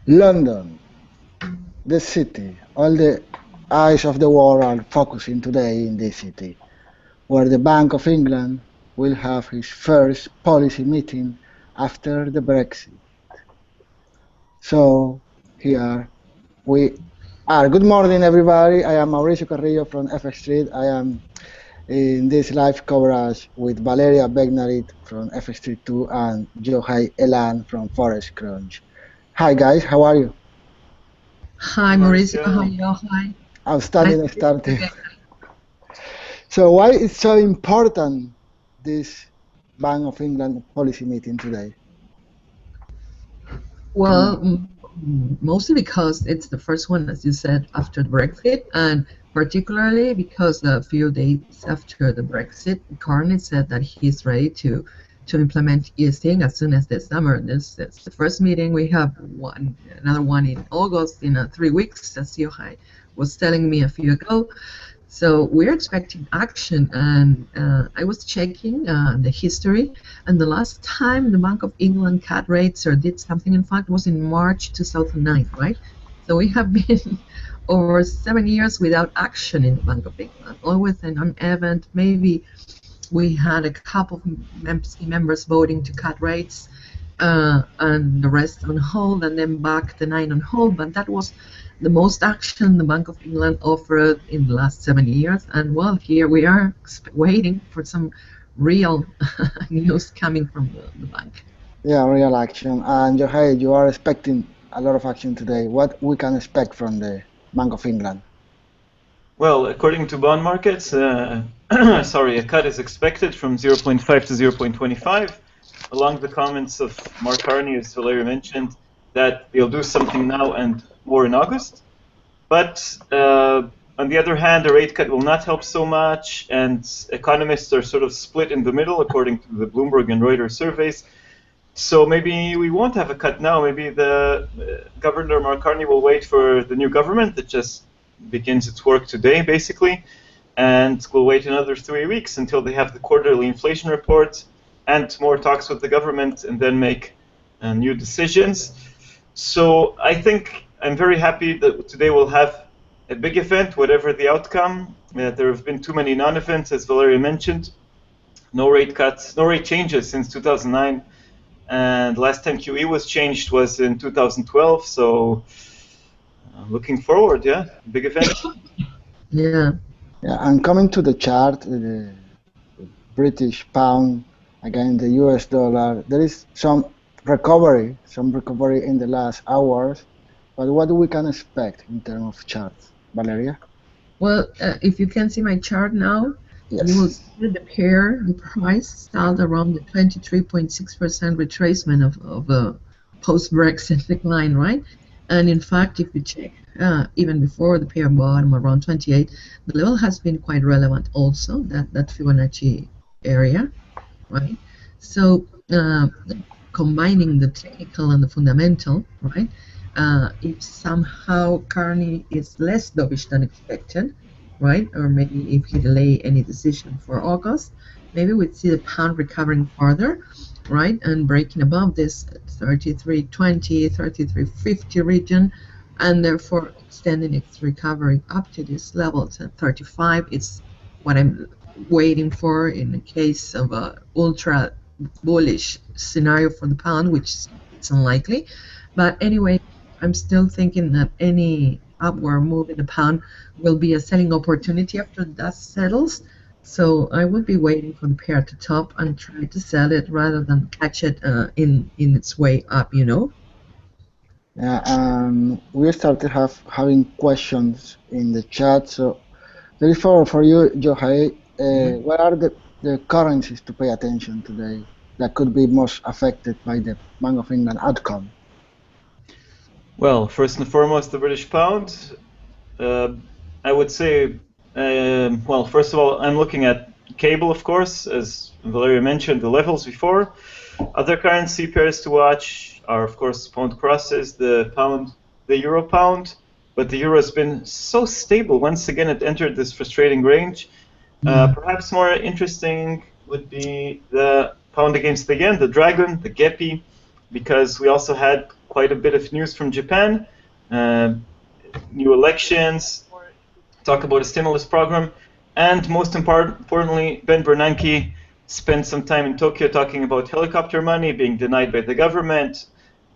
London, the city, all the eyes of the world are focusing today in this city, where the Bank of England will have its first policy meeting after the Brexit. So here we are. Good morning, everybody. I am Mauricio Carrillo from FXStreet. I am in this live coverage with Valeria Bednarik from FXStreet 2 and Yohay Elam from ForexCrunch. Hi guys, how are you? Hi, Mauricio. Hi, Yohay. Nice Outstanding to meet you starting. again. So why is so important this Bank of England policy meeting today? Well, mostly because it's the first one, as you said, after the Brexit, and particularly because a few days after the Brexit, Carney said that he's ready to implement ESG as soon as the summer. This is the first meeting. We have another one in August in 3 weeks, as Yohay was telling me a few ago. So we're expecting action, and I was checking the history, and the last time the Bank of England cut rates or did something, in fact, was in March 2009, right? So we have been over 7 years without action in the Bank of England, always an non-event. Maybe we had a couple of members voting to cut rates, and the rest on hold, and then back the 9 on hold, but that was the most action the Bank of England offered in the last 7 years. And well, here we are waiting for some real news coming from the bank. Yeah, real action. And Yohay, you are expecting a lot of action today. What we can expect from the Bank of England? Well, according to bond markets, sorry, a cut is expected from 0.5 to 0.25. Along the comments of Mark Carney, as Valeria mentioned, that they'll do something now and more in August. But on the other hand, a rate cut will not help so much, and economists are sort of split in the middle, according to the Bloomberg and Reuters surveys. So maybe we won't have a cut now. Maybe the Governor Mark Carney will wait for the new government that just begins its work today, basically, and we'll wait another 3 weeks until they have the quarterly inflation report and more talks with the government, and then make new decisions. So I think I'm very happy that today we'll have a big event, whatever the outcome. There have been too many non-events, as Valeria mentioned. No rate cuts, no rate changes since 2009. And last time QE was changed was in 2012. So looking forward, yeah, big event. Yeah. Yeah, and coming to the chart, the British pound against the US dollar, there is some recovery in the last hours. But what do we can expect in terms of charts, Valeria? Well, if you can see my chart now, Yes. you will see the pair, the price start around the 23.6% retracement of the post-Brexit decline, right? And in fact, if you check even before the pair bottom around 28, the level has been quite relevant also, that Fibonacci area, right? So combining the technical and the fundamental, right? If somehow Carney is less dovish than expected, right? Or maybe if he delay any decision for August, maybe we'd see the pound recovering further, right? And breaking above this 33.20, 33.50 region, and therefore extending its recovery up to this level at 35. It's what I'm waiting for in the case of a ultra bullish scenario for the pound, which it's unlikely. But anyway, I'm still thinking that any upward move in the pound will be a selling opportunity after the dust settles. So I will be waiting for the pair to top and try to sell it rather than catch it in its way up, you know. Yeah, we started having questions in the chat. So there is for you, Yohay, what are the currencies to pay attention today that could be most affected by the Bank of England outcome? Well, first and foremost, the British pound. I would say, well, first of all, I'm looking at cable, of course, as Valeria mentioned, the levels before. Other currency pairs to watch are, of course, pound crosses, the pound, the euro pound, but the euro has been so stable. Once again, it entered this frustrating range. Perhaps more interesting would be the pound against the yen, the dragon, the gepi, because we also had quite a bit of news from Japan, new elections, talk about a stimulus program, and most importantly, Ben Bernanke spent some time in Tokyo talking about helicopter money being denied by the government.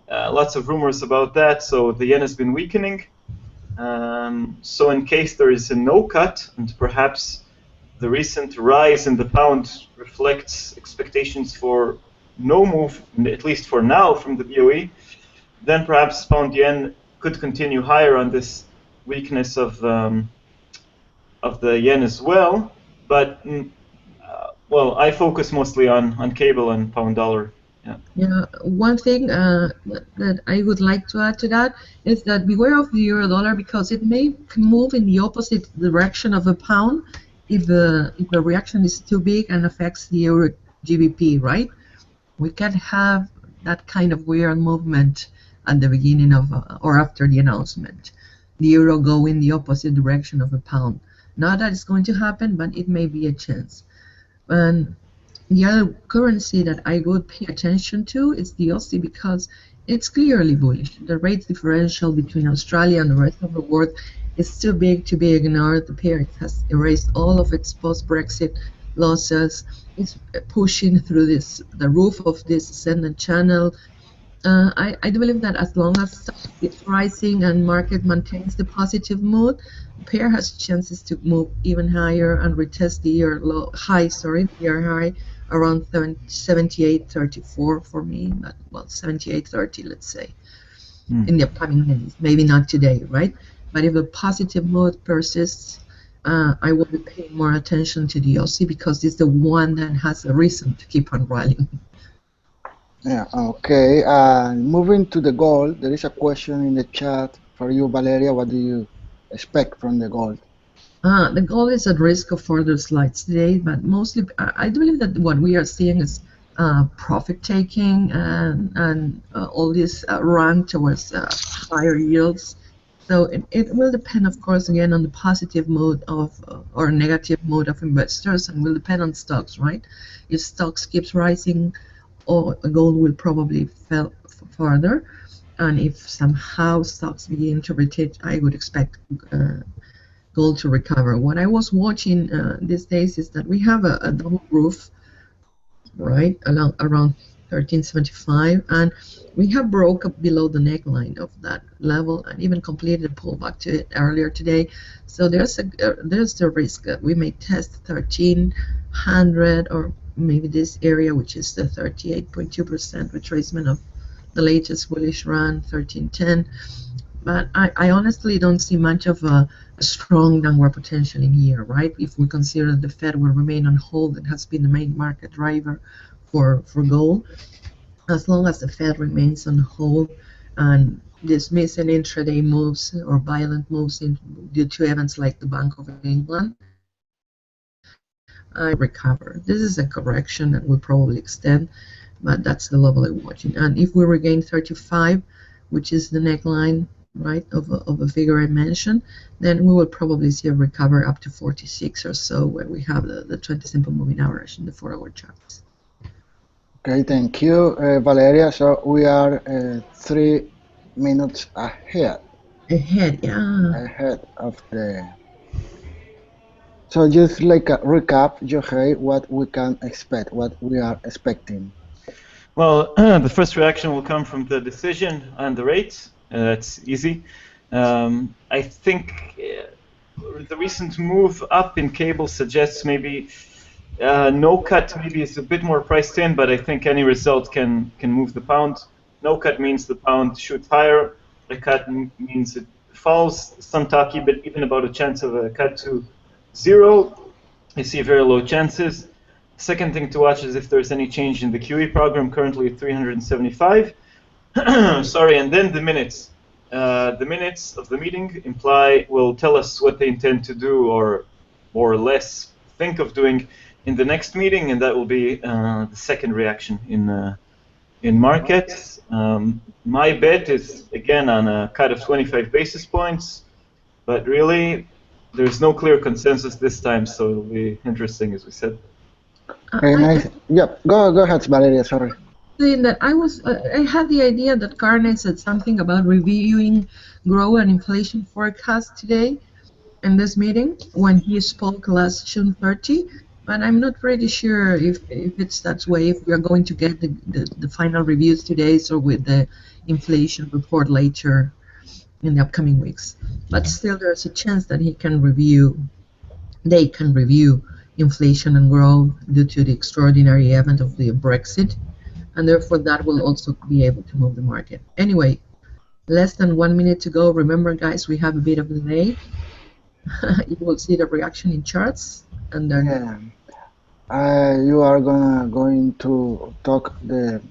Lots of rumors about that, so the yen has been weakening. So in case there is a no cut, and perhaps the recent rise in the pound reflects expectations for no move, at least for now, from the BoE, then perhaps pound yen could continue higher on this weakness of the yen as well. But well, I focus mostly on cable and pound dollar. Yeah, one thing that I would like to add to that is that beware of the euro dollar, because it may move in the opposite direction of a pound if the reaction is too big and affects the euro GBP, right? We can have that kind of weird movement at the beginning of or after the announcement. The euro go in the opposite direction of a pound. Not that it's going to happen, but it may be a chance. And the other currency that I would pay attention to is the Aussie, because it's clearly bullish. The rate differential between Australia and the rest of the world is too big to be ignored. The pair has erased all of its post-Brexit losses. It's pushing through the roof of this ascendant channel. I do believe that as long as stock keeps rising and market maintains the positive mood, the pair has chances to move even higher and retest the year high around 78.34 for me. Well, 78.30, let's say, in the upcoming days. Maybe not today, right? But if the positive mood persists, I will be paying more attention to the Aussie, because it's the one that has a reason to keep on rallying. Yeah, okay. Moving to the gold, there is a question in the chat for you, Valeria. What do you expect from the gold? The gold is at risk of further slides today, but mostly I do believe that what we are seeing is profit taking and all this run towards higher yields. So it will depend, of course, again on the positive mood of or negative mood of investors, and will depend on stocks, right? If stocks keeps rising, or gold will probably fall further, and if somehow stocks begin to rotate, I would expect gold to recover. What I was watching these days is that we have a double roof, right, around 1375, and we have broke up below the neckline of that level and even completed a pullback to it earlier today. So there's the risk that we may test 1300, or maybe this area, which is the 38.2% retracement of the latest bullish run, 1310. But I honestly don't see much of a strong downward potential in here, right? If we consider the Fed will remain on hold, it has been the main market driver for gold. As long as the Fed remains on hold and dismissing intraday moves or violent moves due to events like the Bank of England, I recover. This is a correction that will probably extend, but that's the level I'm watching. And if we regain 35, which is the neckline, right, of a figure I mentioned, then we will probably see a recovery up to 46 or so, where we have the 20 simple moving average in the 4-hour charts. Okay, thank you, Valeria. So we are 3 minutes ahead. Ahead of the. So just like a recap, Yohay, what we can expect, what we are expecting. Well, the first reaction will come from the decision on the rates. That's easy. I think the recent move up in cable suggests maybe no cut maybe is a bit more priced in, but I think any result can move the pound. No cut means the pound shoots higher. A cut means it falls. Some talk even about a chance of a cut to 0. I see very low chances. Second thing to watch is if there's any change in the QE program, currently at 375. Sorry, and then the minutes. The minutes of the meeting will tell us what they intend to do, or more or less think of doing in the next meeting, and that will be the second reaction in markets. My bet is again on a cut of 25 basis points, but really there's no clear consensus this time, so it'll be interesting, as we said. Okay, nice. Yep, go ahead, Valeria. Sorry. saying that I had the idea that Carney said something about reviewing growth and inflation forecast today in this meeting when he spoke last June 30, but I'm not pretty sure if it's that way, if we are going to get the final reviews today or with the inflation report later in the upcoming weeks. But still, there's a chance that they can review inflation and growth due to the extraordinary event of the Brexit, and therefore that will also be able to move the market. Anyway, less than 1 minute to go. Remember, guys, we have a bit of a delay. You will see the reaction in charts, and then you are going to talk the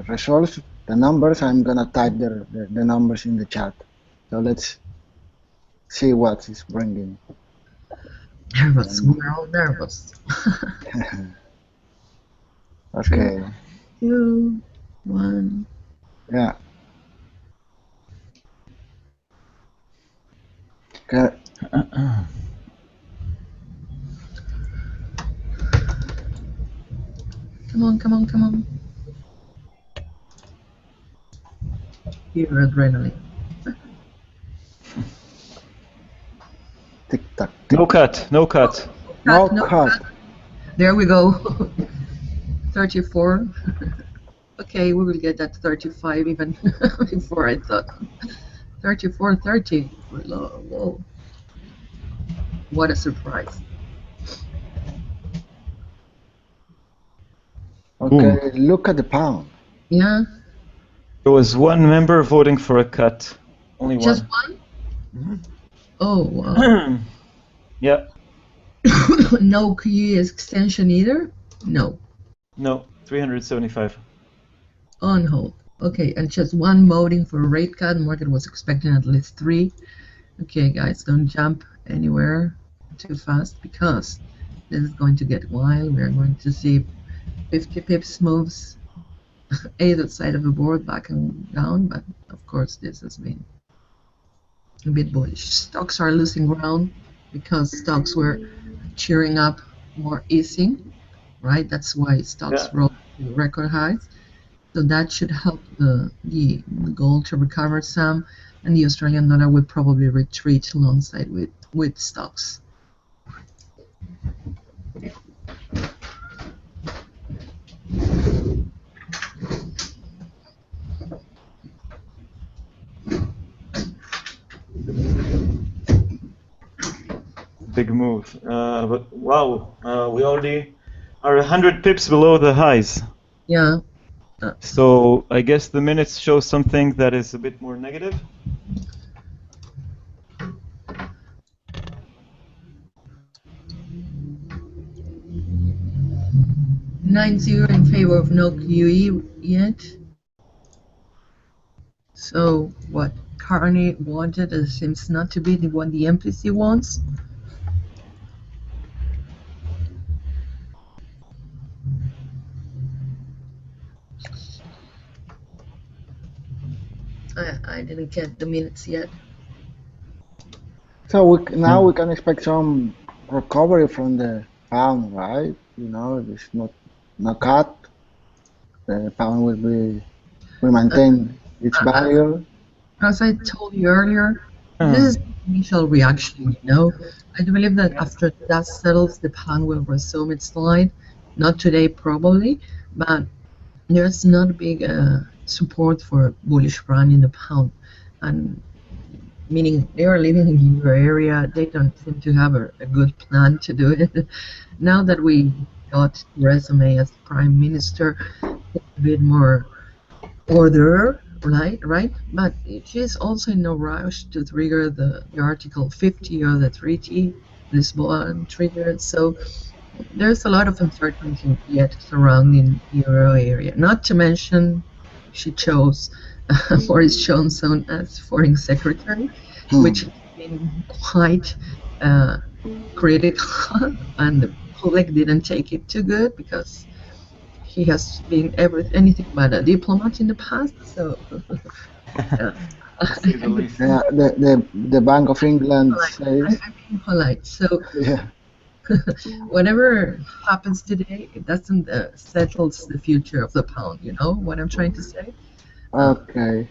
results, the numbers. I'm gonna type the numbers in the chat. So let's see what is bringing. Nervous. We're all nervous. Okay. 2, 1. Yeah. Okay. Come on, come on, come on. Pure adrenaline. Tick tock. No cut, no cut. No cut. There we go. 34. Okay, we will get that 35 even before I thought. 34, 30. Whoa. What a surprise. Okay, look at the pound. Yeah. There was one member voting for a cut. Only one. Just one? Mm-hmm. Oh, wow. Yeah. No QE extension either? No. No, 375. On hold. Okay, and just one voting for a rate cut. The market was expecting at least 3. Okay, guys, don't jump anywhere too fast because this is going to get wild. We're going to see 50 pips moves either side of the board, back and down, but of course this has been a bit bullish. Stocks are losing ground because stocks were cheering up more easing, right? That's why stocks rose to record highs. So that should help the gold to recover some, and the Australian dollar will probably retreat alongside with stocks. Big move. But wow, we already are 100 pips below the highs. Yeah. So I guess the minutes show something that is a bit more negative. $9.0 in favor of no QE yet. So what Carney wanted seems not to be what the MPC wants. I didn't get the minutes yet. So now we can expect some recovery from the pound, right? You know, it's no cut. The pound will maintain its value. As I told you earlier, this is the initial reaction, you know. I do believe that after dust settles, the pound will resume its slide. Not today, probably, but there's not a big support for a bullish run in the pound. And meaning they are living in the euro area, they don't seem to have a good plan to do it. Now that we got resume as prime minister, it's a bit more order, right? But she's also in no rush to trigger the Article 50 or the treaty, Lisbon triggered. So there's a lot of uncertainty yet surrounding the euro area. Not to mention, she chose Boris Johnson as foreign secretary, which has been quite critical, and the public didn't take it too good because he has been anything but a diplomat in the past. So the Bank of England says. I'm being polite. So yeah. Whatever happens today, it doesn't settles the future of the pound. You know what I'm trying to say? Okay.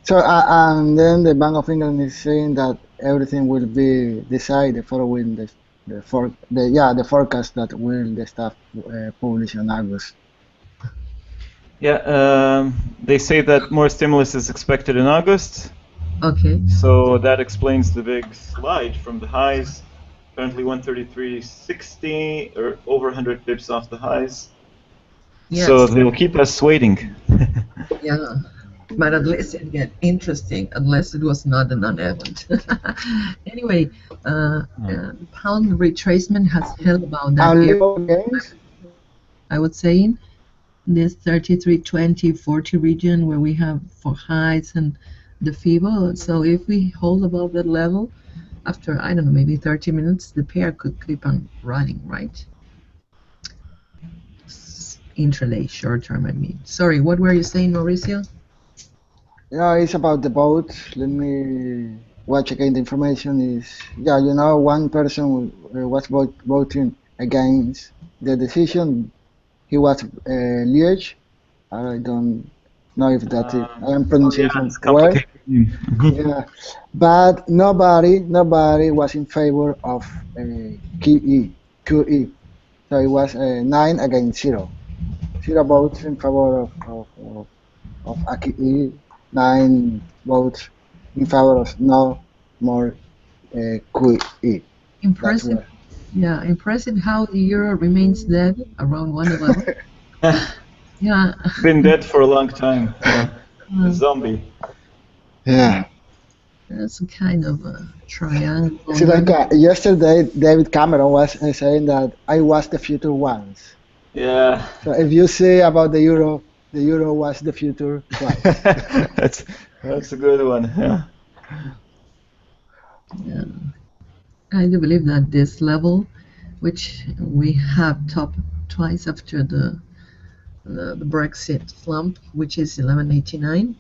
So, and then the Bank of England is saying that everything will be decided following the forecast that will the staff publish in August. Yeah, they say that more stimulus is expected in August. Okay. So that explains the big slide from the highs. Currently 133.60 or over 100 pips off the highs. Yes. So they will keep us waiting. Yeah. But at least it get interesting, unless it was not a non-event. Anyway, pound retracement has held about that And area, low gains? I would say, in this 33, 20, 40 region where we have for highs and the FIBO. So if we hold above that level, after, I don't know, maybe 30 minutes, the pair could keep on running, right? Intraday, short term, I mean. Sorry, what were you saying, Mauricio? Yeah, it's about the vote. Let me watch again. The information is, yeah, one person was voting against the decision. He was Liege. I don't know if that is, I am Yeah, pronunciation it's well. complicated. Yeah, but nobody was in favor of QE. So it was 9 against 0. 0 votes in favor of QE, 9 votes in favor of no more QE. That's Impressive. what. Yeah, impressive how the euro remains dead around 111. Yeah. Been dead for a long time. Yeah. A zombie. Yeah. That's a kind of a triangle. It's like yesterday, David Cameron was saying that I was the future once. Yeah. So if you say about the euro was the future twice. That's a good one. Yeah. Yeah. I do believe that this level, which we have topped twice after the Brexit slump, which is 1189,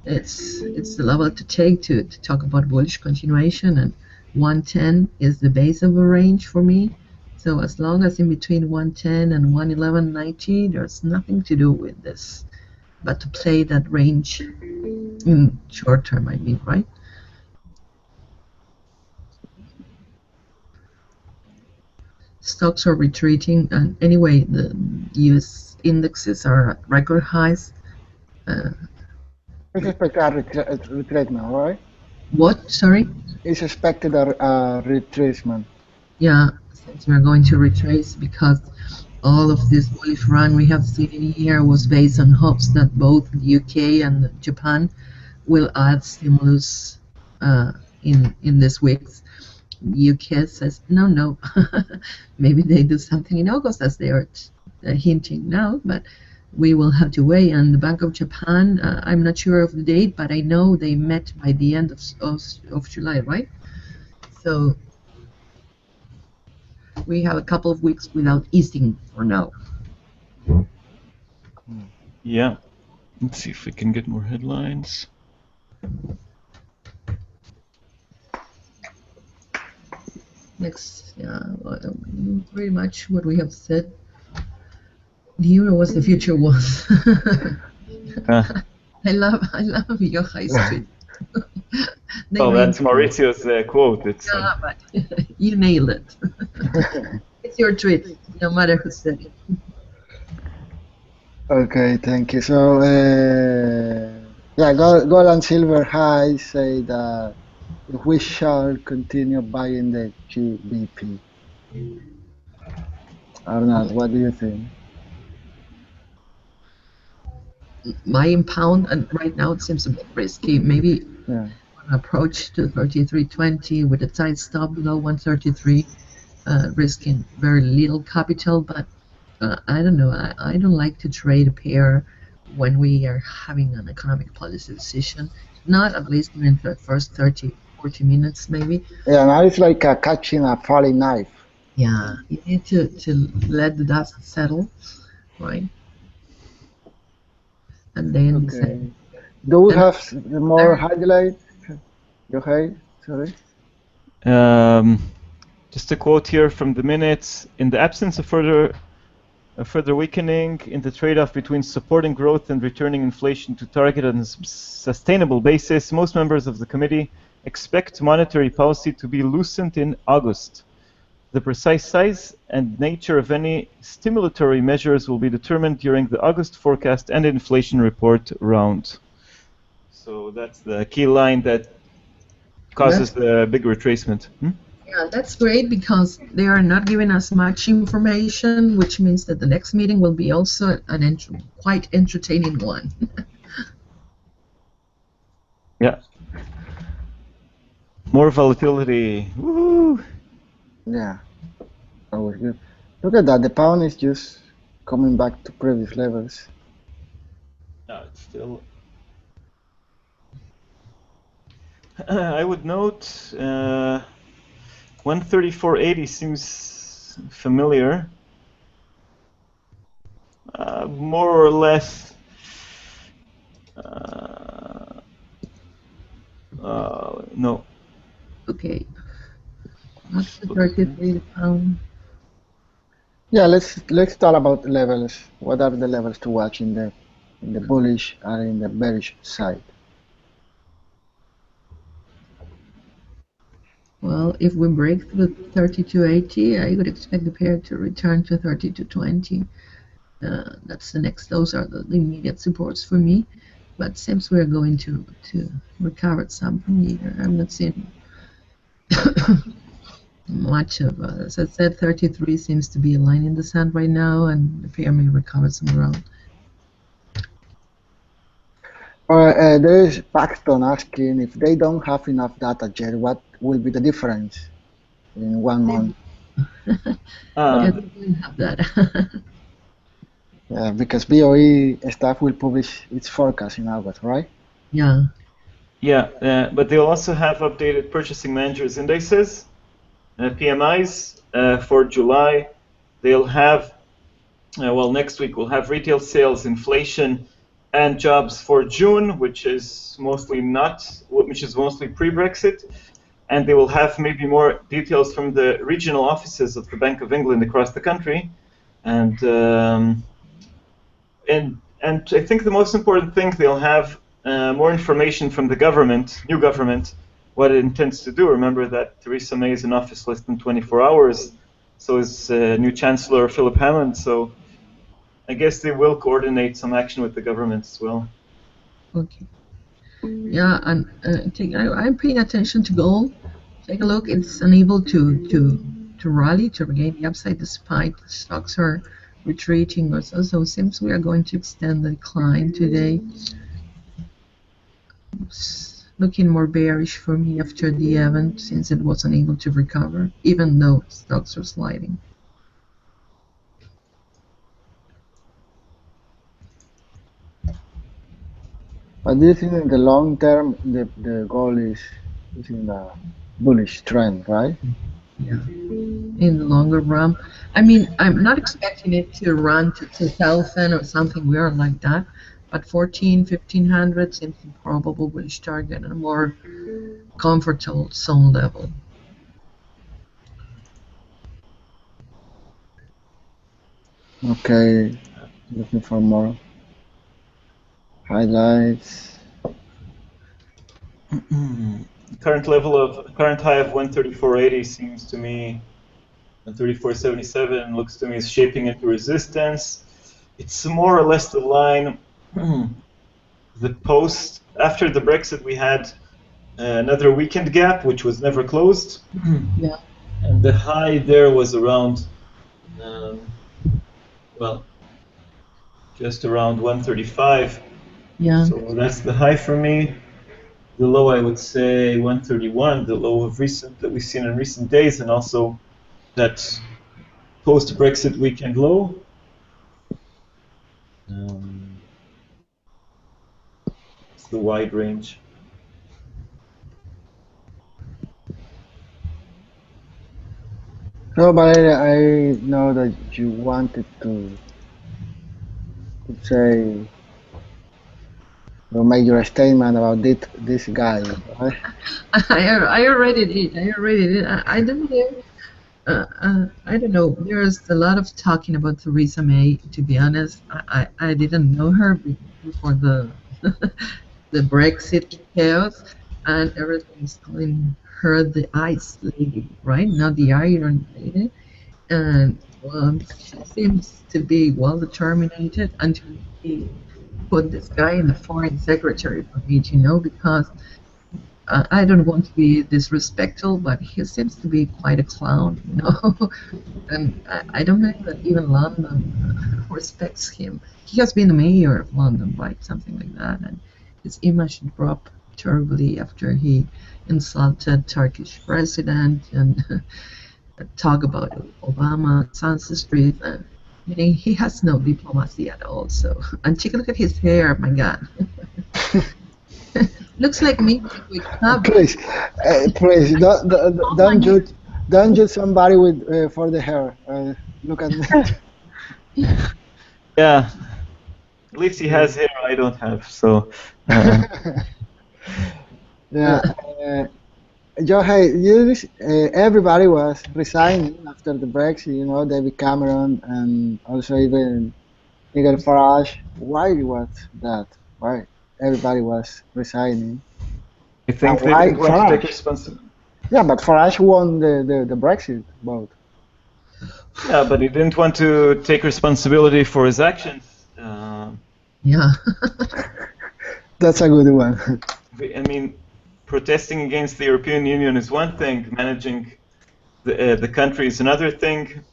it's the level to take to talk about bullish continuation, and 110 is the base of a range for me. So as long as in between 110 and 111.90, there's nothing to do with this, but to play that range in short term, I mean, right? Stocks are retreating, and anyway, the US indexes are at record highs. It's expected a retracement, right? What? Sorry? It's expected a retracement. Yeah, since we're going to retrace because all of this bullish run we have seen in here was based on hopes that both the UK and Japan will add stimulus in this week's. UK says no. Maybe they do something in August as they are hinting now, but we will have to wait. And the Bank of Japan, I'm not sure of the date, but I know they met by the end of July, right? So we have a couple of weeks without easing for now. Yeah. Let's see if we can get more headlines. Next, pretty much what we have said. The euro was the future was. I love Yohay's tweet. Oh, that's Mauricio's quote. Yeah, but you nailed it. It's your tweet, no matter who said it. Okay, thank you. So, yeah, gold and silver highs say that we shall continue buying the GBP. Arnold, what do you think? Buying pound, and right now it seems a bit risky. Maybe Yeah. approach to 33.20 with a tight stop below 133, risking very little capital. But I don't know. I don't like to trade a pair when we are having an economic policy decision. Not at least in the first 30, 40 minutes, maybe. Yeah, now it's like catching a falling knife. Yeah, you need to let the dust settle, right? And then Okay. Do we have more highlights? Okay, sorry. Just a quote here from the minutes. In the absence of further weakening in the trade-off between supporting growth and returning inflation to target on a sustainable basis, most members of the committee expect monetary policy to be loosened in August. The precise size and nature of any stimulatory measures will be determined during the August forecast and inflation report round. So that's the key line that causes the big retracement. Yeah, that's great because they are not giving us much information, which means that the next meeting will be also an quite entertaining one. Yeah. More volatility. Woohoo! Yeah, always good. Look at that, the pound is just coming back to previous levels. No, it's still. I would note 134.80 seems familiar. More or less. No. Okay. What's the 33 pound? Yeah, let's talk about levels. What are the levels to watch in the bullish and in the bearish side? Well, if we break through 32.80, I would expect the pair to return to 32.20. That's the next. Those are the immediate supports for me. But seems we're going to recover some from here. I'm not seeing much of, as I said, 33 seems to be a line in the sand right now, and the pair may recover some ground. There is Paxton asking if they don't have enough data yet, what will be the difference in 1 month? Yeah, they don't have that. Yeah, because BoE staff will publish its forecast in August, right? Yeah. Yeah, but they'll also have updated purchasing managers indices, PMIs for July. They'll have, well, next week we'll have retail sales, inflation, and jobs for June, which is mostly pre-Brexit. And they will have maybe more details from the regional offices of the Bank of England across the country. And I think the most important thing, they'll have more information from the government, new government, what it intends to do. Remember that Theresa May is in office less than 24 hours, so is new Chancellor Philip Hammond. So I guess they will coordinate some action with the government as well. Okay. Yeah, and I'm paying attention to gold. Take a look. It's unable to rally, to regain the upside despite the stocks are retreating or so. So it seems we are going to extend the decline today. It's looking more bearish for me after the event since it was unable to recover, even though stocks are sliding. But do you think in the long term the goal is in a bullish trend, right? Yeah. In the longer run, I mean, I'm not expecting it to run to 2,000 or something weird like that, but 1,500 seems improbable bullish target and a more comfortable zone level. Okay, looking for more highlights. Current high of 134.80 seems to me, 134.77 looks to me is shaping into resistance. It's more or less the line. The post after the Brexit, we had another weekend gap, which was never closed. Yeah. And the high there was around, well, just around 135. Yeah. So that's the high for me. The low, I would say 131, the low of that we've seen in recent days, and also that post-Brexit weekend low. It's the wide range. So, Valeria, I know that you wanted to say or make your statement about this guy, right? I already did. I don't know. I don't know. There's a lot of talking about Theresa May. To be honest, I didn't know her before the the Brexit chaos, and everyone is calling her the Ice Lady, right? Not the Iron Lady. And she seems to be well determined until he put this guy in the foreign secretary for me, because I don't want to be disrespectful, but he seems to be quite a clown. And I don't believe that even London respects him. He has been the mayor of London, right? Something like that. And his image dropped terribly after he insulted Turkish president and talk about Obama, Sunset Street. Meaning he has no diplomacy at all. So, and take a look at his hair, my God. Looks like me with Please, please don't judge somebody with for the hair. Look at me. Yeah, at least he has hair I don't have. So. Yeah. Yohay, everybody was resigning after the Brexit. David Cameron and also even Nigel Farage. Why was that? Why everybody was resigning? I think And they why didn't want to take Farage? responsibility. Yeah, but Farage won the Brexit vote. Yeah, but he didn't want to take responsibility for his actions. Yeah. That's a good one. I mean, protesting against the European Union is one thing. Managing the country is another thing.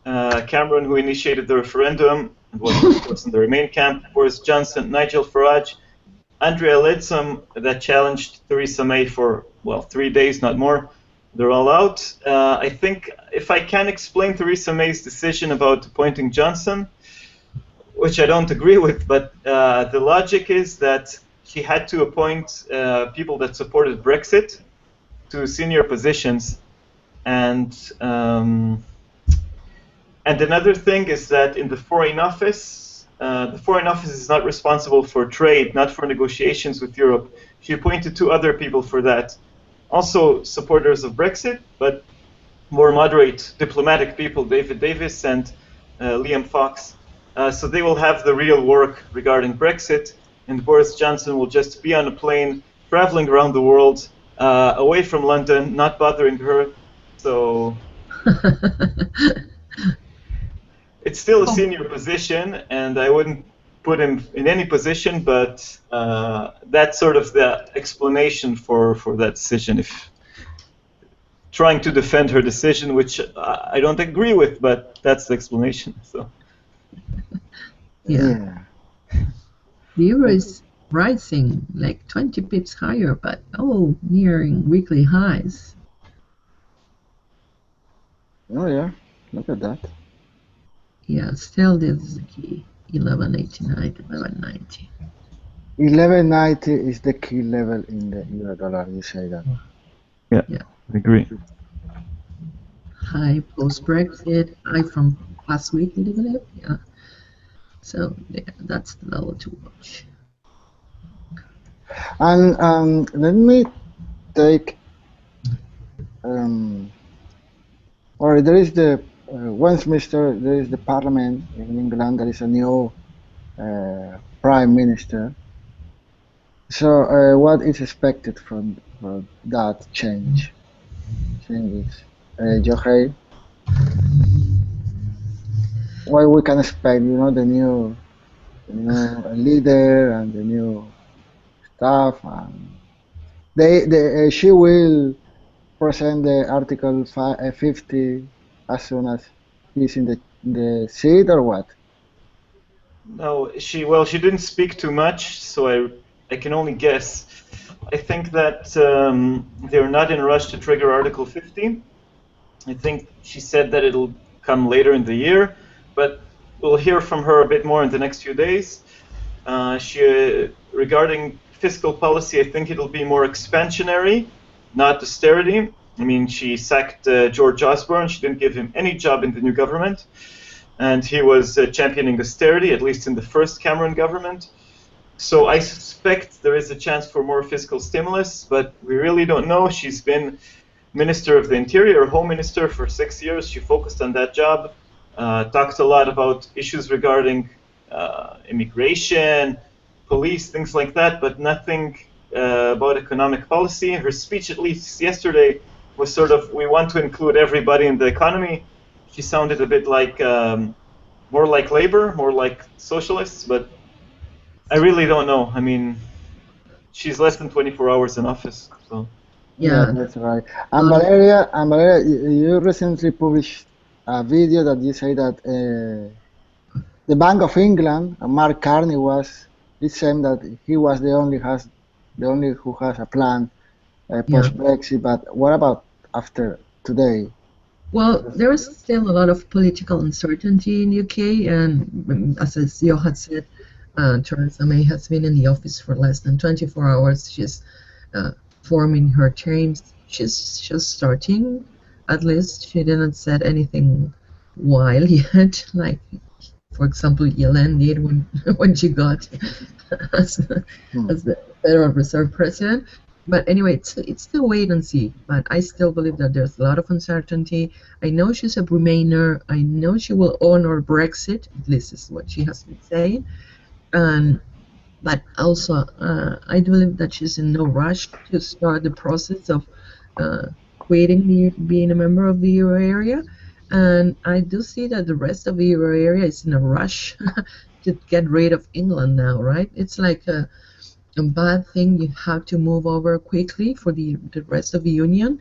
Cameron, who initiated the referendum and was, of course, in the Remain camp, Boris Johnson, Nigel Farage, Andrea Leadsom, that challenged Theresa May for, well, 3 days, not more. They're all out. I think if I can explain Theresa May's decision about appointing Johnson, which I don't agree with, but the logic is that she had to appoint people that supported Brexit to senior positions. And another thing is that in the Foreign Office is not responsible for trade, not for negotiations with Europe. She appointed 2 other people for that. Also supporters of Brexit, but more moderate diplomatic people, David Davis and Liam Fox. So they will have the real work regarding Brexit, and Boris Johnson will just be on a plane, traveling around the world, away from London, not bothering her. So it's still a senior position, and I wouldn't put him in any position, but that's sort of the explanation for that decision. If trying to defend her decision, which I don't agree with, but that's the explanation. So. Yeah. The euro is rising like 20 pips higher, but nearing weekly highs. Oh yeah, look at that. Yeah, still this is the key. 1189 to 1190. 1190 is the key level in the euro dollar. You say that? Yeah, I agree. High post Brexit, high from last week, I believe. Yeah. So yeah, that's the level to watch. And let me take. Or there is the Westminster. There is the Parliament in England. There is a new Prime Minister. So what is expected from that changes? Yohay, what we can expect? The new leader and the new staff, and she will present the Article 50 as soon as he's in the seat, or what? No, she didn't speak too much, so I can only guess. I think that they're not in a rush to trigger Article 50. I think she said that it'll come later in the year, but we'll hear from her a bit more in the next few days. Regarding fiscal policy, I think it'll be more expansionary, not austerity. I mean, she sacked George Osborne. She didn't give him any job in the new government. And he was championing austerity, at least in the first Cameron government. So I suspect there is a chance for more fiscal stimulus, but we really don't know. She's been Minister of the Interior, Home Minister for 6 years. She focused on that job, talked a lot about issues regarding immigration, police, things like that, but nothing about economic policy. Her speech, at least yesterday, was sort of, we want to include everybody in the economy. She sounded a bit like, more like labor, more like socialists, but I really don't know. I mean, she's less than 24 hours in office, so. Yeah, that's right. And Valeria, you recently published a video that you say that the Bank of England, Mark Carney it's saying that he was the only who has a plan post Brexit. But what about after today? Well, there is still a lot of political uncertainty in UK, and as Yohay had said, Theresa May has been in the office for less than 24 hours. She's forming her teams. She's just starting. At least she didn't said anything wild yet, like, for example, Yellen did when she got as the Federal Reserve President. But anyway, it's still wait and see. But I still believe that there's a lot of uncertainty. I know she's a Remainer. I know she will honor Brexit. This is what she has been saying. But also, I believe that she's in no rush to start the process of being a member of the euro area. And I do see that the rest of the euro area is in a rush to get rid of England now, right? It's like a bad thing. You have to move over quickly for the rest of the union.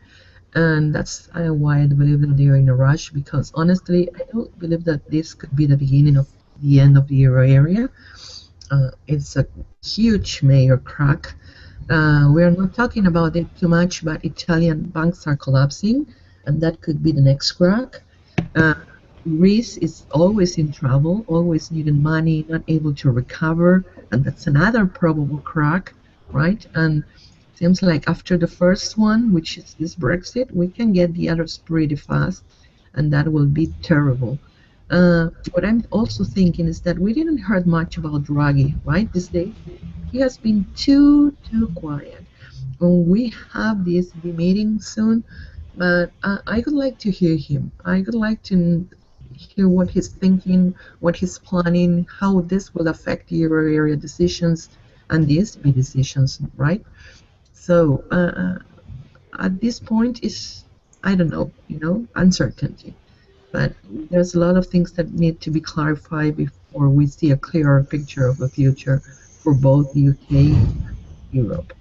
And that's why I believe that they're in a rush, because honestly, I don't believe that this could be the beginning of the end of the euro area. It's a huge major crack. We're not talking about it too much, but Italian banks are collapsing, and that could be the next crack. Greece is always in trouble, always needing money, not able to recover, and that's another probable crack, right? And it seems like after the first one, which is this Brexit, we can get the others pretty fast, and that will be terrible. What I'm also thinking is that we didn't heard much about Draghi, right, these days. He has been too quiet. We have this meeting soon, but I would like to hear him. I would like to hear what he's thinking, what he's planning, how this will affect the euro area decisions and the ECB decisions, right? So at this point, I don't know, uncertainty. But there's a lot of things that need to be clarified before we see a clearer picture of the future for both the UK and Europe.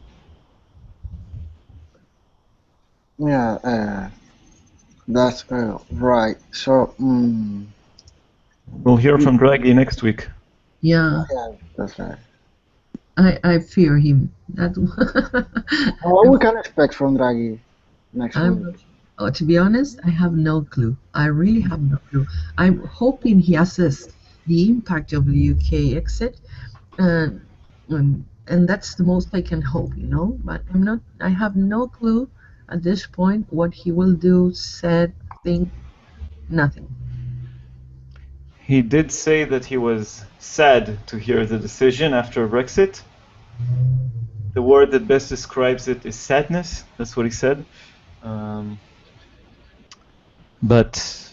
Yeah, that's right. So we'll hear from Draghi next week. Yeah, that's right. I fear him. What we can expect from Draghi next week? To be honest, I have no clue. I really have no clue. I'm hoping he assesses the impact of the UK exit, and that's the most I can hope, But I have no clue at this point what he will do, said, think, nothing. He did say that he was sad to hear the decision after Brexit. The word that best describes it is sadness. That's what he said. But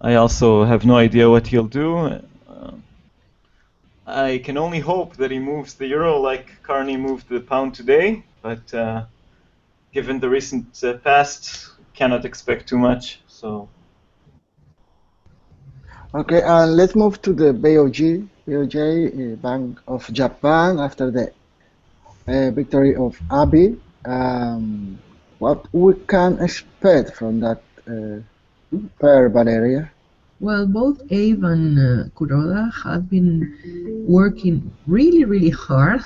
I also have no idea what he'll do. I can only hope that he moves the euro like Carney moved the pound today, but given the recent past, cannot expect too much. So. Okay, let's move to the BoJ, Bank of Japan, after the victory of Abe. What we can expect from that pair, Valeria? Well, both Abe and Kuroda have been working really, really hard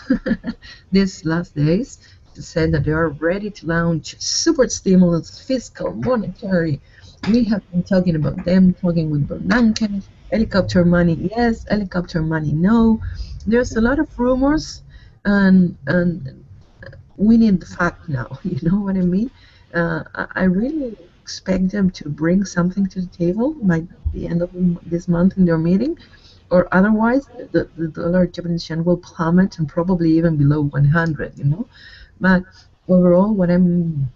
these last days to say that they are ready to launch super stimulus, fiscal, monetary. We have been talking about them, talking with Bernanke, helicopter money, yes, helicopter money, no. There's a lot of rumors, and we need the fact now, you know what I mean? I really expect them to bring something to the table by the end of this month in their meeting, or otherwise the dollar Japanese yen will plummet and probably even below 100, But overall, what I'm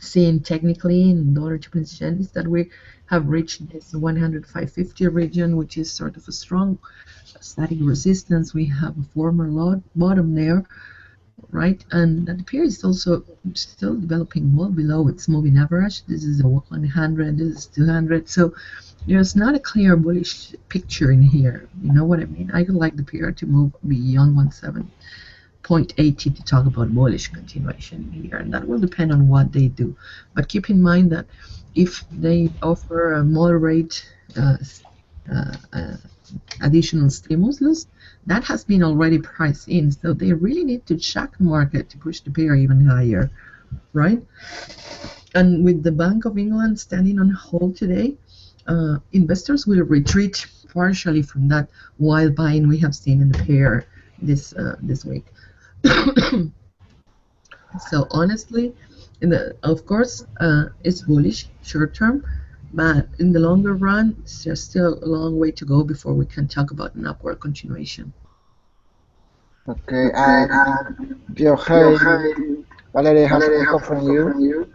seeing technically in dollar Japanese yen is that we have reached this 105.50 region, which is sort of a strong static resistance. We have a former bottom there, right? And that pair is also still developing well below its moving average. This is a 100, this is 200. So there's not a clear bullish picture in here. You know what I mean? I would like the pair to move beyond 17.80 to talk about bullish continuation here, and that will depend on what they do. But keep in mind that if they offer a moderate additional stimulus, that has been already priced in, so they really need to shock the market to push the pair even higher, right? And with the Bank of England standing on hold today, investors will retreat partially from that wild buying we have seen in the pair this week. So honestly, of course, it's bullish short term, but in the longer run, there's still a long way to go before we can talk about an upward continuation. Okay, and Yohay, Valeria has echo from you.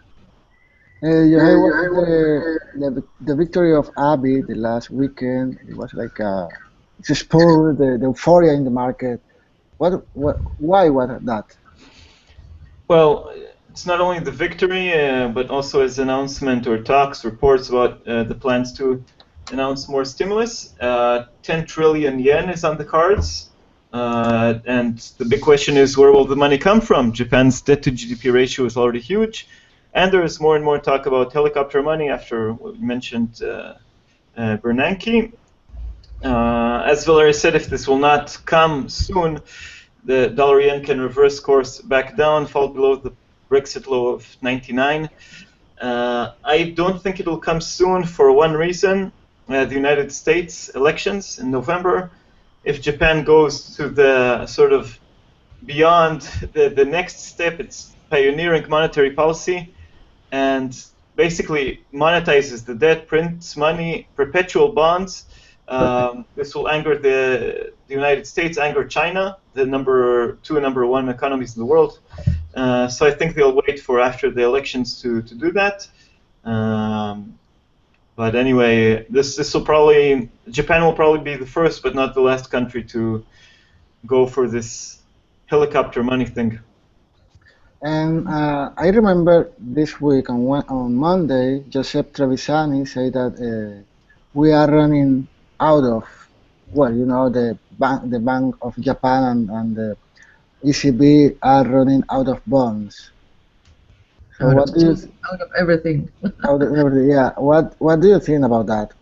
Yohay, what the victory of Abbey the last weekend? It was like it spurred the euphoria in the market. Why was that? Well, it's not only the victory, but also as announcement or talks, reports about the plans to announce more stimulus. 10 trillion yen is on the cards. And the big question is, where will the money come from? Japan's debt-to-GDP ratio is already huge. And there is more and more talk about helicopter money after what we mentioned Bernanke. As Valeria said, if this will not come soon, the dollar yen can reverse course back down, fall below the Brexit low of 99. I don't think it will come soon for one reason. The United States elections in November. If Japan goes to the sort of beyond the next step, it's pioneering monetary policy and basically monetizes the debt, prints money, perpetual bonds. This will anger the United States, anger China, the number 2 and number 1 economies in the world. So I think they'll wait for after the elections to do that. But anyway, this will probably, Japan will probably be the first, but not the last country to go for this helicopter money thing. And I remember this week on Monday, Joseph Trevisani said that we are running out of, well, you know, the Bank of Japan and the ECB are running out of bonds. So out of everything. Out of everything, yeah. What do you think about that?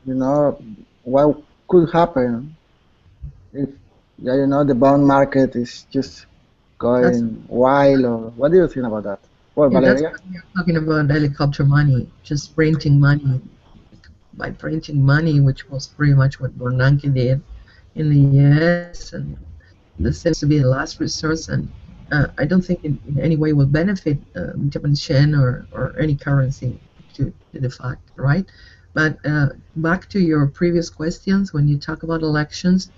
You know, what could happen if, yeah, you know, the bond market is just going wild, or what do you think about that? Well, Yeah, Valeria? that's what you're talking about, helicopter money, just printing money. By printing money, which was pretty much what Bernanke did in the US, and this seems to be the last resource, and I don't think in any way will benefit Japanese yen or any currency to the fact, right? But back to your previous questions, when you talk about elections,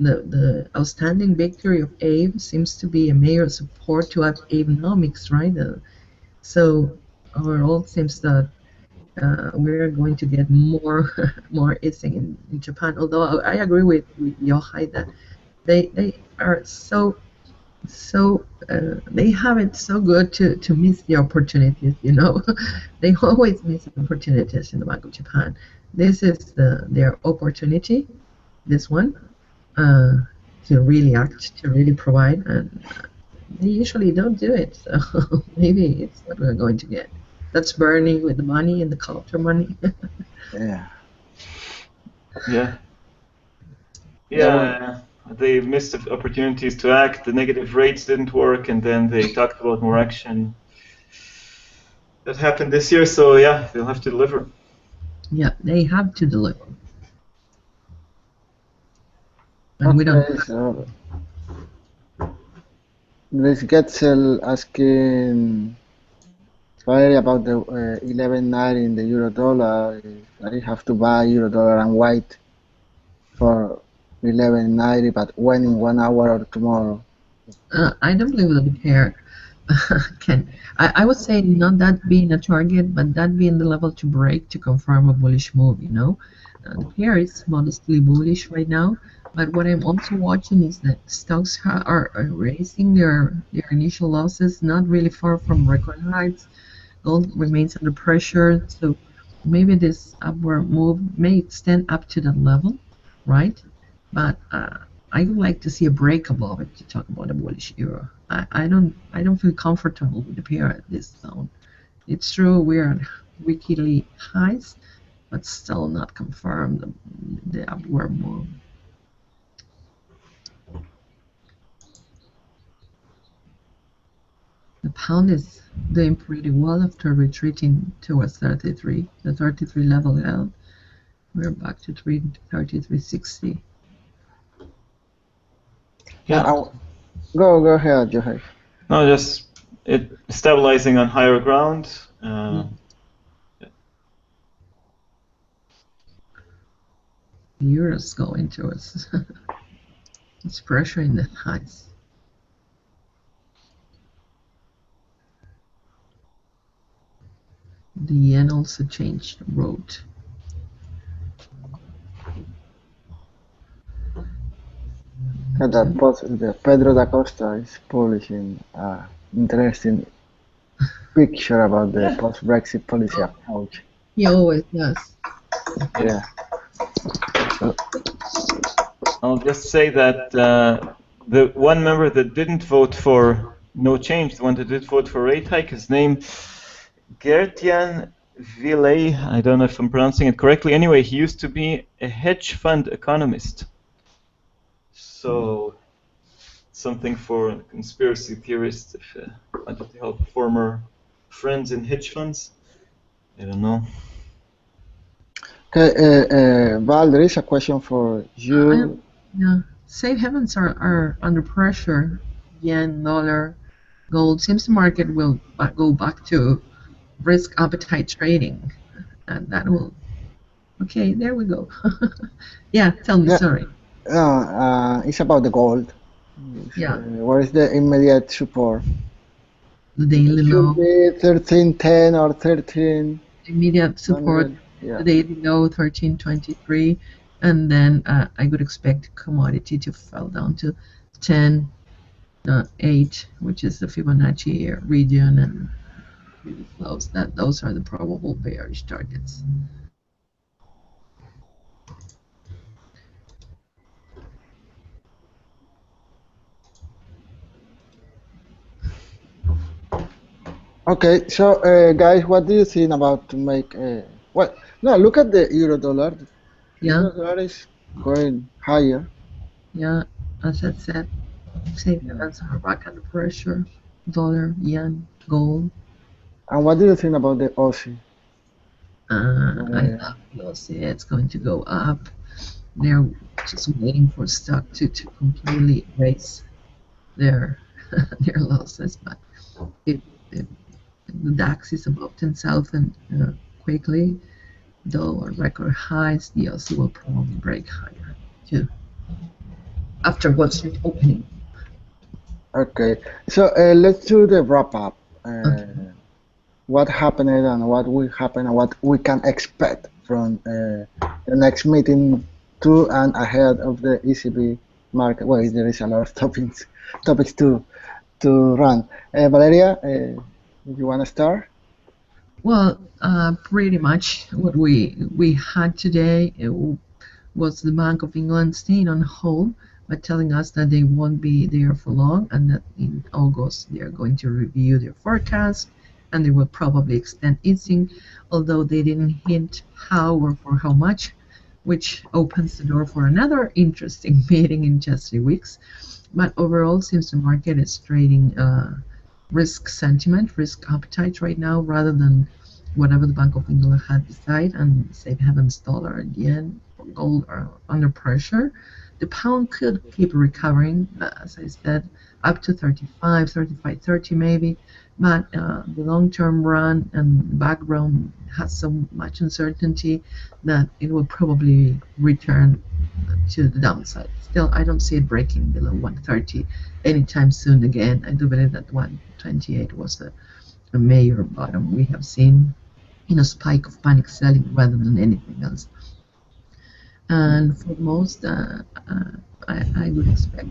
the outstanding victory of Abe seems to be a major support to Abenomics, right? So overall, it seems that we're going to get more easing in Japan. Although I agree with Yohay that they are so they have it so good to miss the opportunities. You know, they always miss opportunities in the Bank of Japan. This is their opportunity. This one to really act, to really provide, and they usually don't do it. So maybe it's what we're going to get. That's Bernie with the money and the culture money. Yeah. Yeah. They missed opportunities to act. The negative rates didn't work, and then they talked about more action. That happened this year, so yeah, they'll have to deliver. Yeah, they have to deliver. And Okay, we don't. so let's get asking Valeria about the 11.90 in the euro dollar. I have to buy euro dollar and wait for 11.90, but when in 1 hour or tomorrow? I don't believe the pair I would say not that being a target, but that being the level to break to confirm a bullish move, you know. The pair is modestly bullish right now, but what I'm also watching is that stocks are raising their initial losses, not really far from record highs. Gold remains under pressure, so maybe this upward move may extend up to that level, right? But I would like to see a break above it to talk about a bullish era. I don't feel comfortable with the pair at this zone. It's true we're at weekly highs, but still not confirmed the upward move. The pound is doing pretty well after retreating towards 33. The 33 level held. We're back to 33.60. Yeah. Go ahead, Yohay. No, just it stabilizing on higher ground. The euro's going towards it's pressuring the highs. The yen also changed road. The Pedro da Costa is publishing interesting picture about the post-Brexit policy approach. He always does. Yeah. I'll just say that the one member that didn't vote for no change, the one that did vote for rate hike, his name Gertjan Villay. I don't know if I'm pronouncing it correctly. Anyway, he used to be a hedge fund economist. So something for conspiracy theorists if wanted to help former friends in hedge funds. I don't know. Okay, Val, there is a question for you. Yeah, safe havens are under pressure. Yen, dollar, gold. Seems the market will go back to risk appetite trading, and that will. Okay, there we go. Yeah, tell me. Yeah. Sorry. It's about the gold. Yeah. What is the immediate support? The daily It low. should be 1310 or 13. Immediate support. Yeah. The daily low 1323, and then I would expect commodity to fall down to 10.8, which is the Fibonacci region, and really close. Those are the probable bearish targets. Okay, so guys, what do you think about to make? Well, no, look at the euro dollar. The Yeah. euro dollar is going higher. Yeah, as I said, safe havens are back under pressure. Dollar, yen, gold. And what do you think about the Aussie? I love Aussie. It's going to go up. They're just waiting for stock to completely erase their their losses, but the DAX is above 10,000 quickly, though at record highs. The Aussie will probably break higher too after Wall Street opening. Okay, so let's do the wrap up. Okay. What happened and what will happen and what we can expect from the next meeting to and ahead of the ECB market. Well, there is a lot of topics to run. Valeria, if you want to start? Well, pretty much what we had today was the Bank of England staying on hold, but telling us that they won't be there for long, and that in August they are going to review their forecast, and they will probably extend easing, although they didn't hint how or for how much, which opens the door for another interesting meeting in just 3 weeks. But overall, seems the market is trading risk sentiment, risk appetite right now, rather than whatever the Bank of England had decided, and safe havens dollar and yen, gold are under pressure. the pound could keep recovering, as I said, up to 35, 35, 30 maybe, but the long-term run and background has so much uncertainty that it will probably return to the downside. Still, I don't see it breaking below 130 anytime soon again. I do believe that 128 was a major bottom we have seen in a spike of panic selling rather than anything else. And for most, I would expect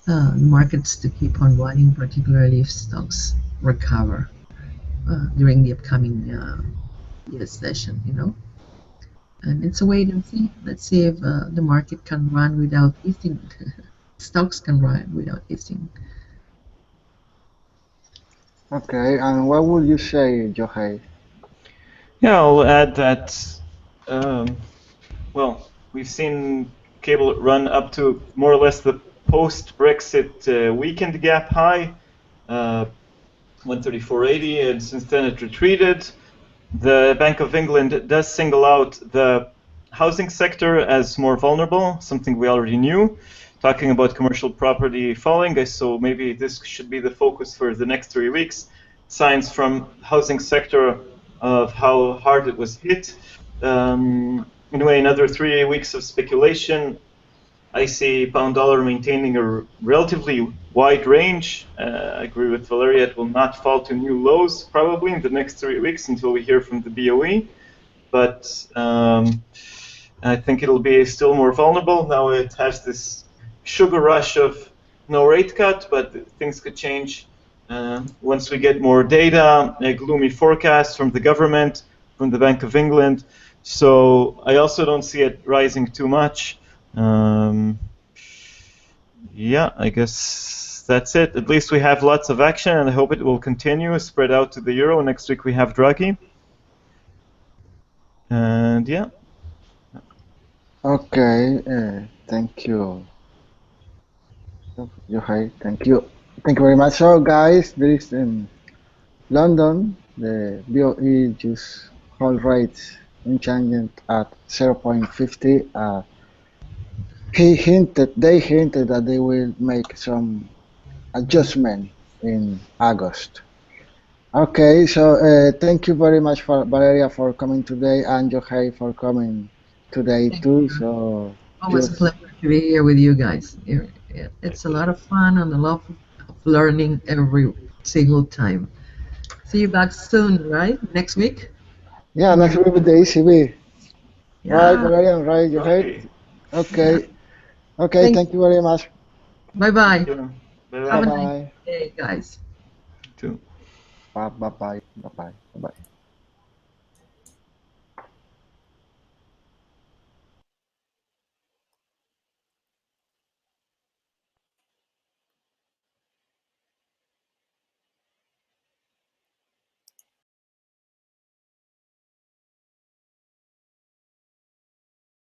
markets to keep on running, particularly if stocks recover during the upcoming US session, And it's a wait and see. Let's see if the market can run without easing. Stocks can run without easing. Okay, and what would you say, Yohay? Yeah, I'll add that, well, we've seen cable run up to more or less the post-Brexit weekend gap high, 134.80, and since then it retreated. The Bank of England does single out the housing sector as more vulnerable, something we already knew, talking about commercial property falling, so maybe this should be the focus for the next 3 weeks. Signs from housing sector of how hard it was hit. Anyway, another 3 weeks of speculation. I see pound dollar maintaining a relatively wide range. I agree with Valeria, it will not fall to new lows probably in the next 3 weeks until we hear from the BoE. But I think it'll be still more vulnerable. Now it has this sugar rush of no rate cut, but things could change once we get more data, a gloomy forecast from the government, from the Bank of England. So I also don't see it rising too much. Yeah, I guess that's it. At least we have lots of action, and I hope it will continue, spread out to the euro. Next week we have Draghi. And yeah. Okay, thank you. Yohay, thank you. Thank you very much. So, guys, there is in London, the BoE just hold rates unchanged at 0.50. They hinted that they will make some adjustment in August. Okay, so thank you very much for Valeria for coming today and Yohay for coming today too. So always a pleasure to be here with you guys. It's a lot of fun and a lot of learning every single time. See you back soon, right? Next week? Yeah, next week with the ECB. Yeah. Right, Valeria, right, Yohay? Okay. Okay, thank you very much. Bye-bye. Bye-bye. Have a nice day, guys. Too. Bye-bye. Bye-bye. Bye-bye.